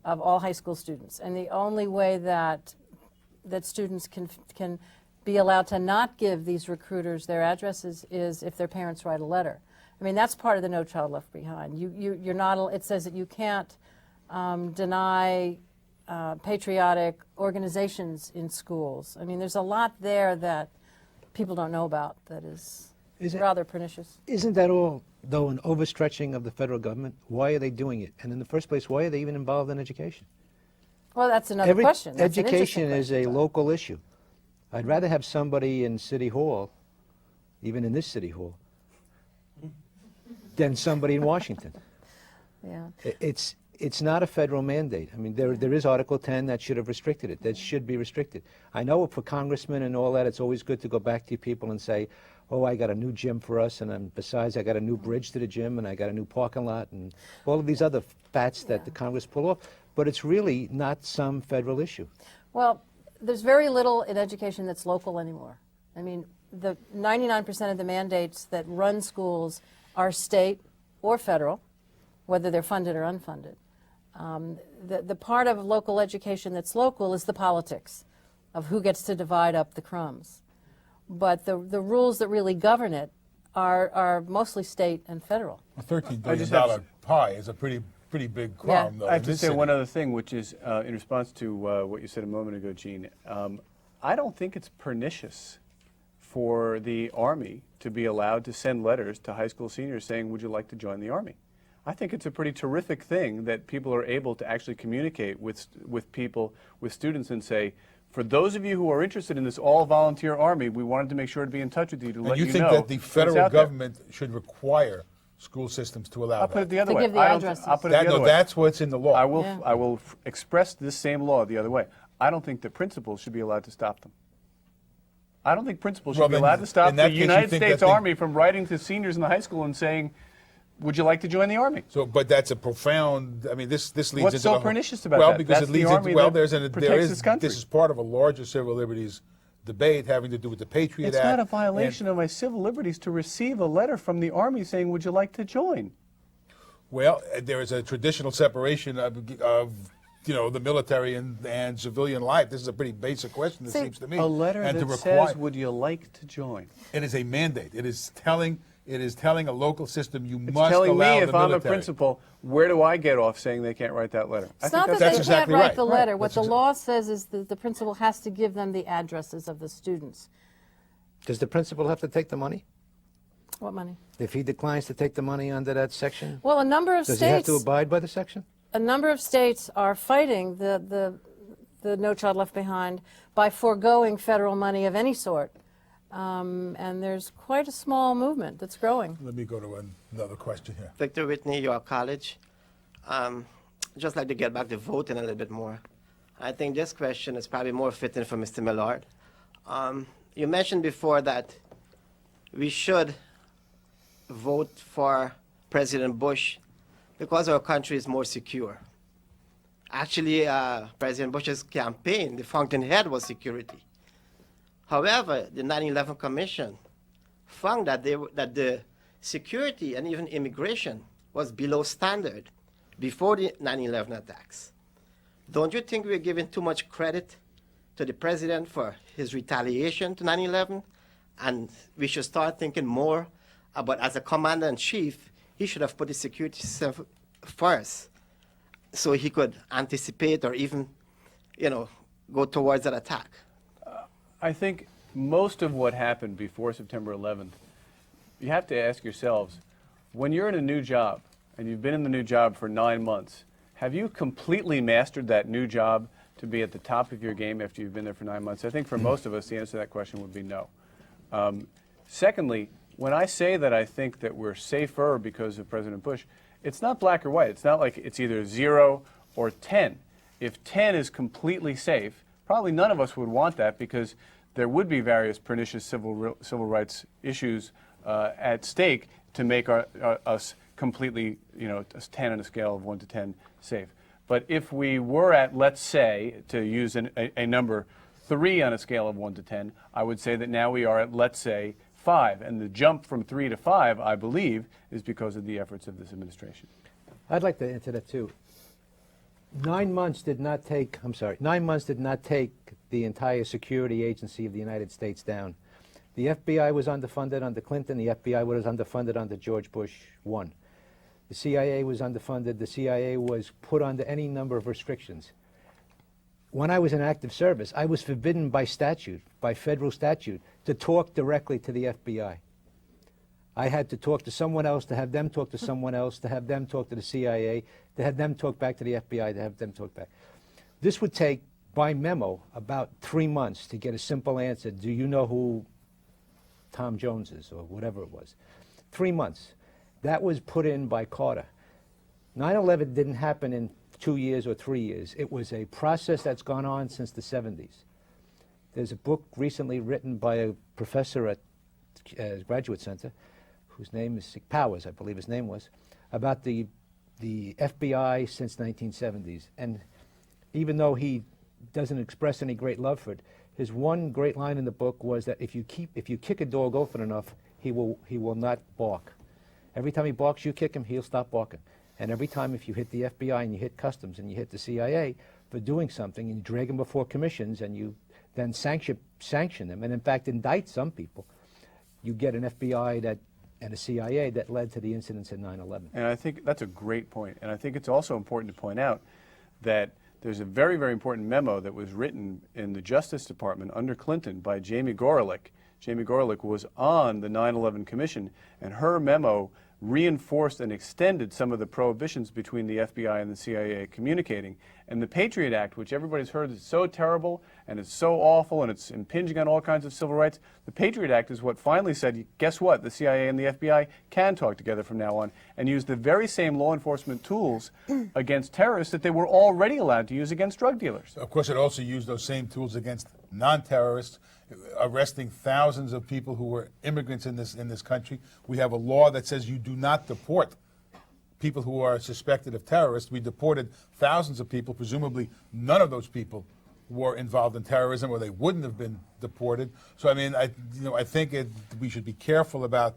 of all high school students, and the only way that students can be allowed to not give these recruiters their addresses is if their parents write a letter. I mean, that's part of the No Child Left Behind. You're not. It says that you can't deny patriotic organizations in schools. I mean, there's a lot there that people don't know about that is rather pernicious. Isn't that all, though, an overstretching of the federal government? Why are they doing it? And in the first place, why are they even involved in education? Well, that's another question. That's an education interesting is a question. local issue. I'd rather have somebody in City Hall, even in this City Hall, than somebody in Washington. Yeah. It's not a federal mandate. I mean, there is Article 10 that should have restricted it. That should be restricted. I know for congressmen and all that, it's always good to go back to people and say, oh, I got a new gym for us, and besides, I got a new bridge to the gym, and I got a new parking lot, and all of these other fats that the Congress pull off. But it's really not some federal issue. Well, there's very little in education that's local anymore. I mean, the 99% of the mandates that run schools are state or federal, whether they're funded or unfunded. The part of local education that's local is the politics of who gets to divide up the crumbs. But the rules that really govern it are mostly state and federal. A $13 billion pie is a pretty big crumb, though. I have to say one other thing, which is in response to what you said a moment ago, Gene. I don't think it's pernicious for the Army to be allowed to send letters to high school seniors saying, would you like to join the Army? I think it's a pretty terrific thing that people are able to actually communicate with people, with students, and say, for those of you who are interested in this all-volunteer Army, we wanted to make sure to be in touch with you to let you know. And you think that the federal government should require school systems to allow that? I'll put it the other To way. give the addresses. I'll put it the other No, way. that's what's in the law. I will express this same law the other way. I don't think that principals should be allowed to stop them. I don't think principals should be then allowed to stop in that the case, you United think States that the- Army from writing to seniors in the high school and saying, would you like to join the Army? So, but that's a profound. I mean, this leads What's into so the, pernicious about well, that? because That's it the leads Army into that there protects is this country. This is part of a larger civil liberties debate having to do with the Patriot Act. It's not a violation of my civil liberties to receive a letter from the Army saying, would you like to join? Well, there is a traditional separation of the military and civilian life. This is a pretty basic question, it seems to me. A letter and that to says, would you like to join? it is a mandate. It is telling a local system you It's must telling allow me the if I'm a military. principal, where do I get off saying they can't write that letter? It's not that that's they exactly can't write right. the Right. letter. What That's the law says is that the principal has to give them the addresses of the students. Does the principal have to take the money? What money? If he declines to take the money under that section, Well, a number of does he have states. to abide by the section? A number of states are fighting the No Child Left Behind by foregoing federal money of any sort. And there's quite a small movement that's growing. Let me go to another question here. Victor Whitney, York College. Just like to get back to voting a little bit more. I think this question is probably more fitting for Mr. Millard. You mentioned before that we should vote for President Bush because our country is more secure. Actually, President Bush's campaign, the fountain head was security. However, the 9/11 Commission found that the security and even immigration was below standard before the 9/11 attacks. Don't you think we're giving too much credit to the president for his retaliation to 9/11? And we should start thinking more about, as a commander-in-chief, he should have put the security system first so he could anticipate or even, go towards that attack. I think most of what happened before September 11th, you have to ask yourselves, when you're in a new job, and you've been in the new job for 9 months, have you completely mastered that new job to be at the top of your game after you've been there for 9 months? I think for most of us, the answer to that question would be no. Secondly, when I say that I think that we're safer because of President Bush, it's not black or white. It's not like it's either 0 or 10. If 10 is completely safe, probably none of us would want that because there would be various pernicious civil rights issues at stake to make us completely, a 10 on a scale of 1 to 10 safe. But if we were at, let's say, to use a number 3 on a scale of 1 to 10, I would say that now we are at, let's say, 5. And the jump from 3 to 5, I believe, is because of the efforts of this administration. I'd like to answer that too. 9 months did not take, 9 months did not take the entire security agency of the United States down. The FBI was underfunded under Clinton. The FBI was underfunded under George Bush 1. The CIA was underfunded. The CIA was put under any number of restrictions. When I was in active service, I was forbidden by statute, by federal statute, to talk directly to the FBI. I had to talk to someone else, to have them talk to someone else, to have them talk to the CIA, to have them talk back to the FBI, to have them talk back. This would take, by memo, about 3 months to get a simple answer. Do you know who Tom Jones is, or whatever it was? 3 months. That was put in by Carter. 9/11 didn't happen in 2 years or 3 years. It was a process that's gone on since the 70s. There's a book recently written by a professor at Graduate Center, whose name is Powers, I believe his name was, about the FBI since 1970s. And even though he doesn't express any great love for it, his one great line in the book was that if you kick a dog often enough, he will not bark. Every time he barks, you kick him, he'll stop barking. And every time if you hit the FBI and you hit Customs and you hit the CIA for doing something and you drag them before commissions and you then sanction them, and in fact indict some people, you get an FBI and a CIA that led to the incidents in 9/11. And I think that's a great point. And I think it's also important to point out that there's a very, very important memo that was written in the Justice Department under Clinton by Jamie Gorelick. Jamie Gorelick was on the 9/11 Commission, and her memo reinforced and extended some of the prohibitions between the FBI and the CIA communicating. And the Patriot Act, which everybody's heard is so terrible and it's so awful and it's impinging on all kinds of civil rights, the Patriot Act is what finally said, guess what, the CIA and the FBI can talk together from now on and use the very same law enforcement tools against terrorists that they were already allowed to use against drug dealers. Of course, it also used those same tools against non-terrorists, arresting thousands of people who were immigrants in this country. We have a law that says you do not deport people who are suspected of terrorists. We deported thousands of people. Presumably, none of those people were involved in terrorism, or they wouldn't have been deported. So, I mean, I think we should be careful about,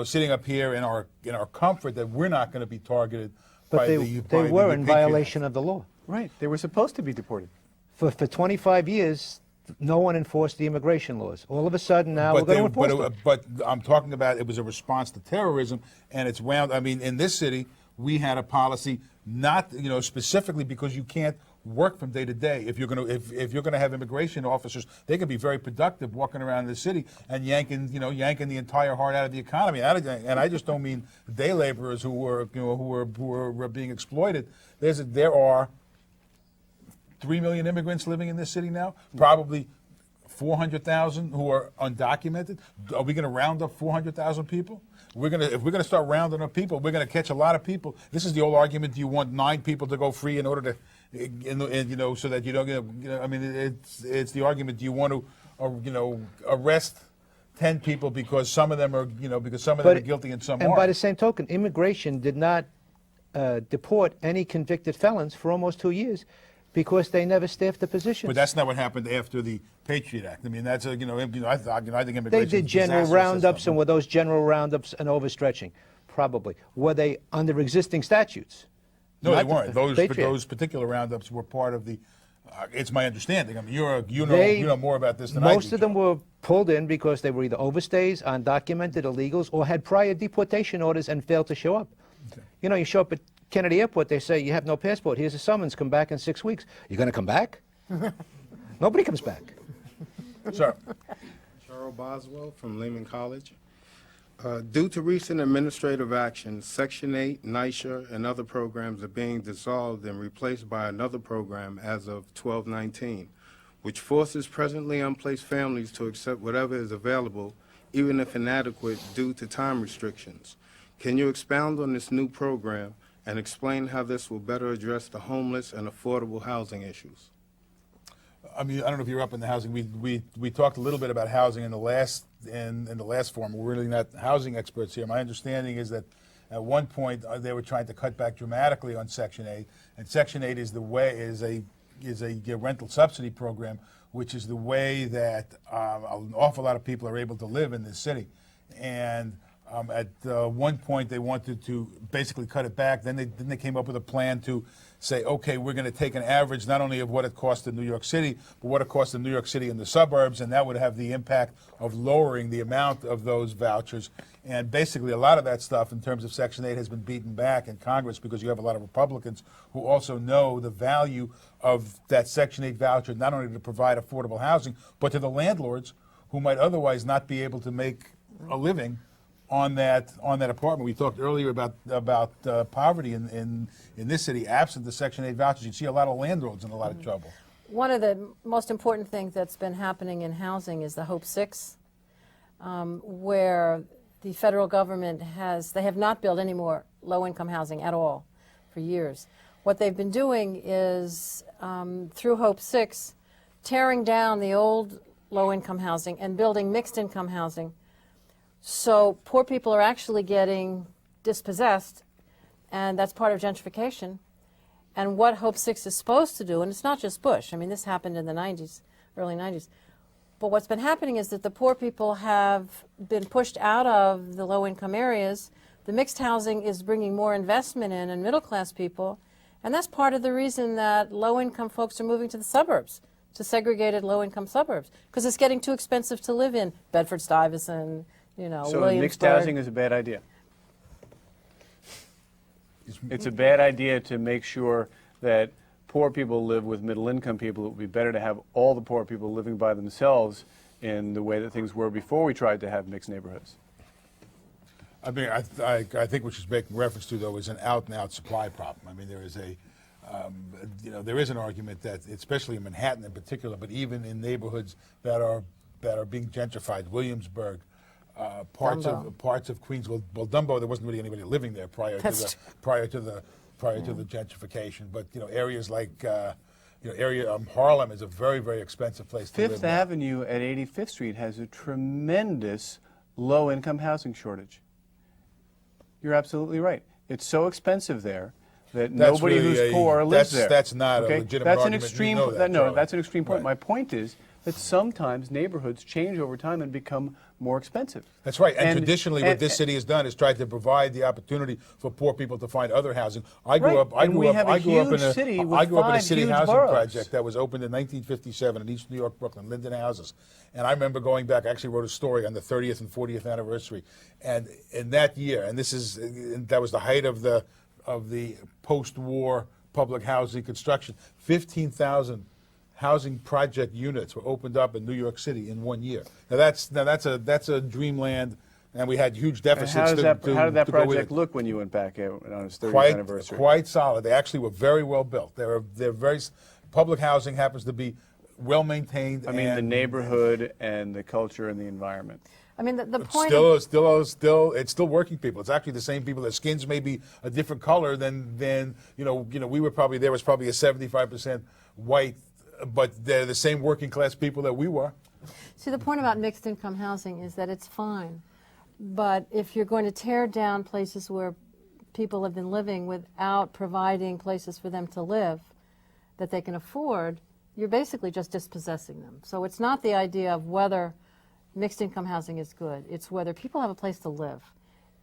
sitting up here in our comfort that we're not going to be targeted. But they were in violation of the law. Right. They were supposed to be deported. For 25 years, no one enforced the immigration laws. All of a sudden now we're going to enforce them. But I'm talking about it was a response to terrorism, and it's wound. I mean, in this city, we had a policy not, specifically because you can't work from day to day. If you're going to have immigration officers, they can be very productive walking around the city and yanking the entire heart out of the economy. And I just don't mean day laborers who were being exploited. There are 3 million immigrants living in this city now, probably 400,000 who are undocumented. Are we going to round up 400,000 people? If we're going to start rounding up people, we're going to catch a lot of people. This is the old argument: do you want 9 people to go free in order to, so that you don't get? I mean, it's the argument: do you want to, arrest 10 people because some of them are, because some of them are guilty and some aren't? And by the same token, immigration did not deport any convicted felons for almost 2 years, because they never staffed the positions. But that's not what happened after the Patriot Act. I mean, that's I think immigration. They did general roundups, and were those general roundups an overstretching? Probably. Were they under existing statutes? No, they weren't. Those particular roundups were part of the. It's my understanding. I mean, you know more about this than I do. Most of them were pulled in because they were either overstays, undocumented illegals, or had prior deportation orders and failed to show up. Okay. You show up at Kennedy Airport, they say, you have no passport. Here's a summons. Come back in 6 weeks. You going to come back? Nobody comes back. Sir. Charles Boswell from Lehman College. Due to recent administrative action, Section 8, NYSHA, and other programs are being dissolved and replaced by another program as of 12/19, which forces presently unplaced families to accept whatever is available, even if inadequate due to time restrictions. Can you expound on this new program and explain how this will better address the homeless and affordable housing issues? I mean, I don't know if you're up in the housing. We talked a little bit about housing in the last forum. We're really not housing experts here. My understanding is that at one point they were trying to cut back dramatically on Section 8, and Section 8 is a rental subsidy program, which is the way that an awful lot of people are able to live in this city. And at one point they wanted to basically cut it back. Then they came up with a plan to say, okay, we're going to take an average not only of what it costs in New York City, but what it costs in New York City and the suburbs, and that would have the impact of lowering the amount of those vouchers. And basically a lot of that stuff in terms of Section 8 has been beaten back in Congress because you have a lot of Republicans who also know the value of that Section 8 voucher, not only to provide affordable housing, but to the landlords who might otherwise not be able to make a living on that apartment. We talked earlier about poverty in this city. Absent the Section 8 vouchers, you'd see a lot of landlords in a lot of trouble. One of the most important things that's been happening in housing is the Hope 6, where the federal government they have not built any more low-income housing at all for years. What they've been doing is, through Hope 6, tearing down the old low-income housing and building mixed-income housing. So poor people are actually getting dispossessed, and that's part of gentrification. And what Hope 6 is supposed to do, and it's not just Bush, I mean, this happened in the 90s, early 90s, but what's been happening is that the poor people have been pushed out of the low-income areas. The mixed housing is bringing more investment in and middle-class people, and that's part of the reason that low-income folks are moving to the suburbs, to segregated low-income suburbs, because it's getting too expensive to live in Bedford-Stuyvesant, you know, So Williamsburg. mixed housing is a bad idea. It's a bad idea to make sure that poor people live with middle-income people. It would be better to have all the poor people living by themselves in the way that things were before we tried to have mixed neighborhoods. I mean, I think what she's making reference to, though, is an out-and-out supply problem. I mean, there is there is an argument that, especially in Manhattan in particular, but even in neighborhoods that are being gentrified, Williamsburg, parts of Queens. Well, Dumbo, there wasn't really anybody living there prior to the gentrification. But areas like Harlem is a very, very expensive place to live. Fifth Avenue at 85th Street has a tremendous low-income housing shortage. You're absolutely right. It's so expensive there that nobody who's poor lives there. That's not a legitimate argument. That's an extreme point. Right. My point is that sometimes neighborhoods change over time and become more expensive. That's right. And traditionally, what this city has done is tried to provide the opportunity for poor people to find other housing. I grew up in a city housing project that was opened in 1957 in East New York, Brooklyn, Linden Houses. And I remember going back. I actually wrote a story on the 30th and 40th anniversary. And in that year, and that was the height of the post-war public housing construction, 15,000 housing project units were opened up in New York City in 1 year. Now that's a dreamland, and we had huge deficits. How did that project look when you went back on its 30th anniversary? Quite solid. They actually were very well built. They're very public housing happens to be well maintained. I mean, the neighborhood and the culture and the environment. I mean, the point. It's still working people. It's actually the same people. Their skins may be a different color than we were probably. There was probably a 75% white, but they're the same working class people that we were. See, the point about mixed income housing is that it's fine, but if you're going to tear down places where people have been living without providing places for them to live that they can afford, you're basically just dispossessing them. So it's not the idea of whether mixed income housing is good. It's whether people have a place to live.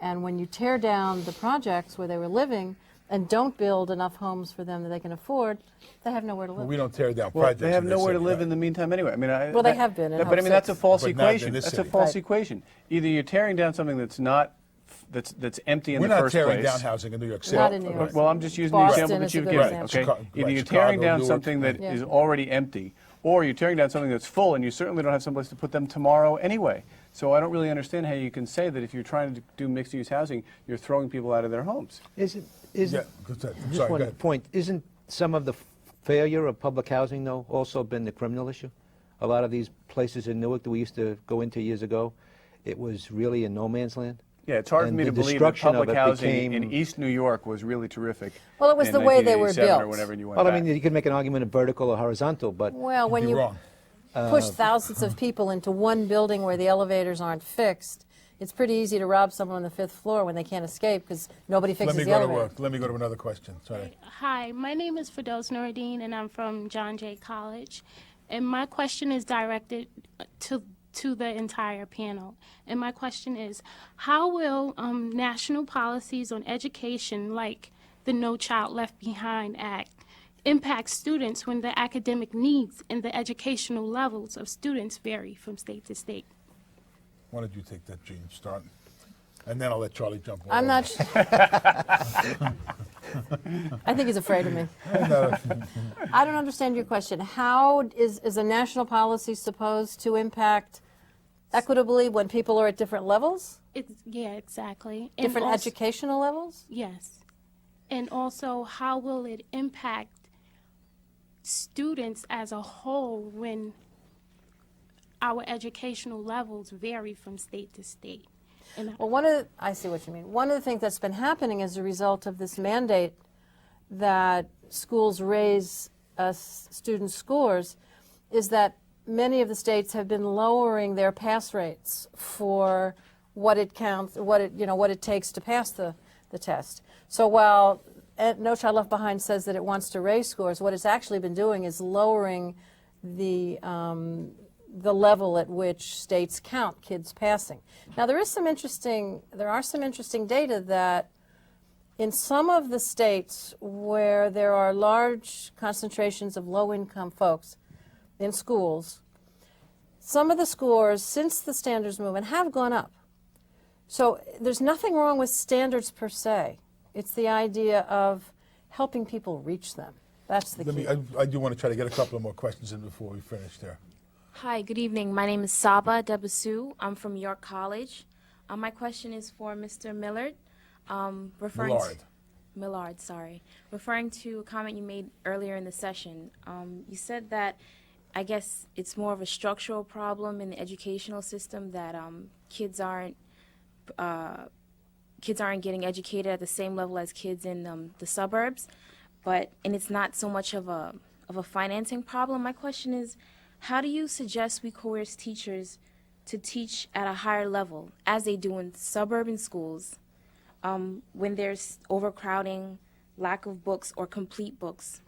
And when you tear down the projects where they were living and don't build enough homes for them that they can afford, they have nowhere to live. Well, we don't tear down projects. They have nowhere to live in the meantime anyway. I mean, they have been. But I mean, that's a false equation. That's a false equation. Either you're tearing down something that's empty in the first place. We're not tearing down housing in New York City. Not in New York City. Well, I'm just using Boston the example that you've given. Okay, either you're Chicago, tearing down Newark, something that is already empty, or you're tearing down something that's full, and you certainly don't have someplace to put them tomorrow anyway. So I don't really understand how you can say that if you're trying to do mixed-use housing, you're throwing people out of their homes. Just Sorry, one point. Isn't some of the failure of public housing, though, also been the criminal issue? A lot of these places in Newark that we used to go into years ago, it was really in no man's land. Yeah, it's hard for And me the to believe that destruction of public it housing in became- East New York was really terrific. Well, it was in the way they were 1987 Or built. whenever you went Well, I back. mean, you could make an argument of vertical or horizontal, but Well, when You'd be you wrong. push thousands of people into one building where the elevators aren't fixed, it's pretty easy to rob someone on the 5th floor when they can't escape because nobody fixes the elevator. Let me go to another question. Sorry. Hi, my name is Firdaus Noureddin, and I'm from John Jay College. And my question is directed to the entire panel. And my question is, how will national policies on education, like the No Child Left Behind Act, impact students when the academic needs and the educational levels of students vary from state to state? Why don't you take that, Gene? Start, and then I'll let Charlie jump. all I'm over. not. I think he's afraid of me. I don't understand your question. How is a national policy supposed to impact equitably when people are at different levels, Yeah, exactly. And different also- educational levels? Yes. And also, how will it impact students as a whole when our educational levels vary from state to state? And Well, I see what you mean. One of the things that's been happening as a result of this mandate that schools raise student scores is that many of the states have been lowering their pass rates for what it takes to pass the test. So while No Child Left Behind says that it wants to raise scores, what it's actually been doing is lowering the level at which states count kids passing. Now there are some interesting data that in some of the states where there are large concentrations of low-income folks in schools, some of the scores since the standards movement have gone up. So there's nothing wrong with standards per se. It's the idea of helping people reach them. That's the key. I do want to try to get a couple of more questions in before we finish there. Hi, good evening. My name is Saba Debasu. I'm from York College. My question is for Mr. Millard. Millard, sorry. Referring to a comment you made earlier in the session, you said that I guess it's more of a structural problem in the educational system that kids aren't getting educated at the same level as kids in the suburbs, and it's not so much of a financing problem. My question is, how do you suggest we coerce teachers to teach at a higher level, as they do in suburban schools, when there's overcrowding, lack of books or complete books,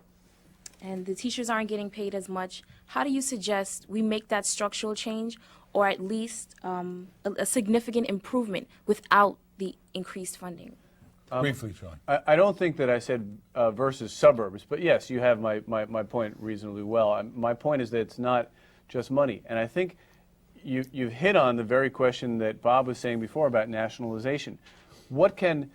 and the teachers aren't getting paid as much? How do you suggest we make that structural change, or at least a significant improvement without the increased funding? Briefly, Charlie. I don't think that I said versus suburbs, but yes, you have my point reasonably well. My point is that it's not just money. And I think you've hit on the very question that Bob was saying before about nationalization. What can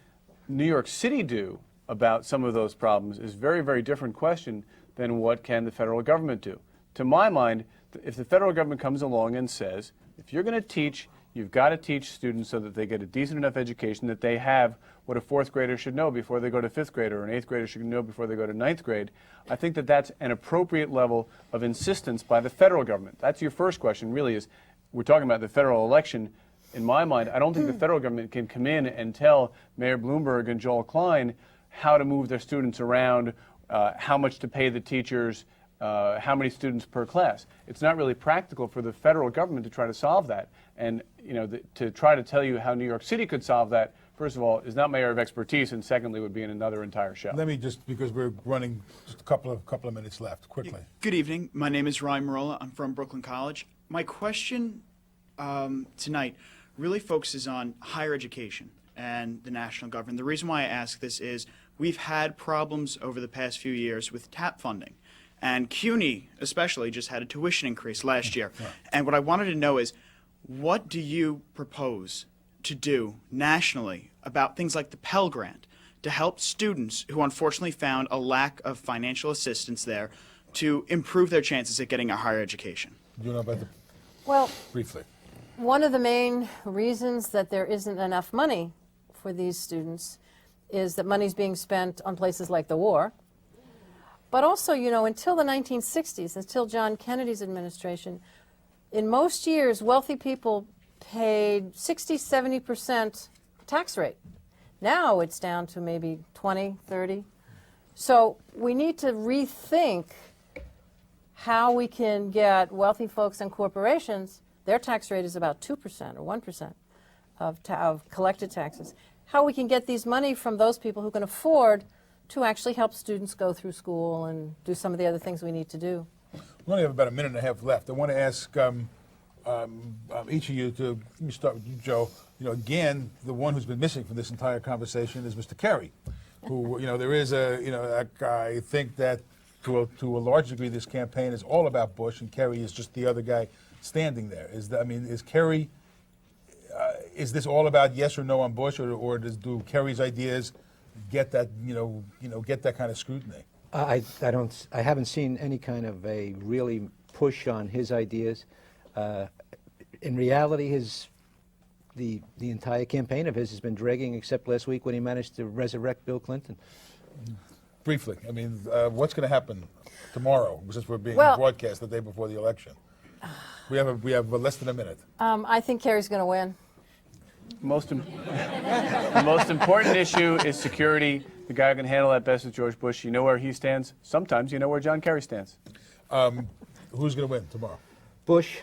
New York City do about some of those problems is a very, very different question than what can the federal government do. To my mind, if the federal government comes along and says, if you're going to teach, you've got to teach students so that they get a decent enough education that they have what a 4th grader should know before they go to 5th grade, or an 8th grader should know before they go to 9th grade. I think that that's an appropriate level of insistence by the federal government. That's your first question, really, is we're talking about the federal election. In my mind, I don't think the federal government can come in and tell Mayor Bloomberg and Joel Klein how to move their students around, how much to pay the teachers, how many students per class. It's not really practical for the federal government to try to solve that. And to try to tell you how New York City could solve that, first of all, is not my area of expertise, and secondly, would be in another entire show. Let me just, because we're running just a couple of minutes left, quickly. Good evening. My name is Ryan Marola. I'm from Brooklyn College. My question tonight really focuses on higher education and the national government. The reason why I ask this is we've had problems over the past few years with TAP funding. And CUNY especially just had a tuition increase last year. Right. And what I wanted to know is, what do you propose to do nationally about things like the Pell Grant to help students who unfortunately found a lack of financial assistance there to improve their chances at getting a higher education? Do you know about the... Well, Briefly. one of the main reasons that there isn't enough money for these students is that money's being spent on places like the war. But also, until the 1960s, until John Kennedy's administration, in most years, wealthy people paid 60, 70% tax rate. Now it's down to maybe 20, 30. So we need to rethink how we can get wealthy folks and corporations, their tax rate is about 2% or 1% of collected taxes, how we can get these money from those people who can afford to actually help students go through school and do some of the other things we need to do. We only have about a minute and a half left. I want to ask each of you to, let me start with you, Joe. You know, again, the one who's been missing from this entire conversation is Mr. Kerry, who, you know, there is a, you know, I think that to a large degree this campaign is all about Bush, and Kerry is just the other guy standing there. Is Kerry, is this all about yes or no on Bush, or do Kerry's ideas get that, get that kind of scrutiny? I haven't seen any kind of a really push on his ideas. In reality, the entire campaign of his has been dragging, except last week when he managed to resurrect Bill Clinton. Briefly, I mean, what's going to happen tomorrow, since we're being Well, broadcast the day before the election? We have less than a minute. I think Kerry's going to win. The most important issue is security. The guy who can handle that best is George Bush. You know where he stands. Sometimes you know where John Kerry stands. Who's going to win tomorrow? Bush.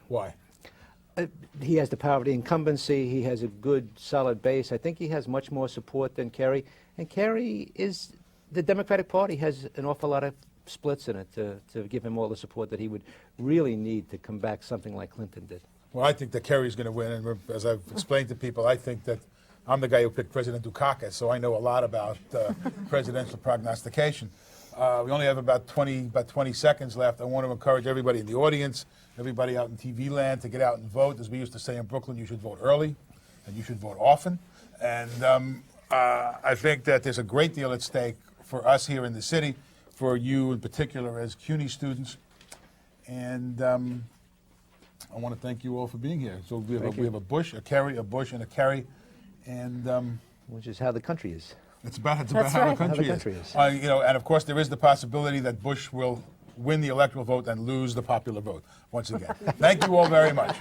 Why? He has the power of the incumbency. He has a good, solid base. I think he has much more support than Kerry. And Kerry is, the Democratic Party has an awful lot of splits in it to give him all the support that he would really need to come back something like Clinton did. Well, I think that Kerry's going to win, and as I've explained to people, I think that I'm the guy who picked President Dukakis, so I know a lot about presidential prognostication. We only have about 20 seconds left. I want to encourage everybody in the audience, everybody out in TV land, to get out and vote. As we used to say in Brooklyn, you should vote early, and you should vote often. And I think that there's a great deal at stake for us here in the city, for you in particular as CUNY students. And I want to thank you all for being here. So we have a Bush, a Kerry, a Bush, and a Kerry, and which is how the country is. It's about how right. the country is. And of course there is the possibility that Bush will win the electoral vote and lose the popular vote once again. Thank you all very much.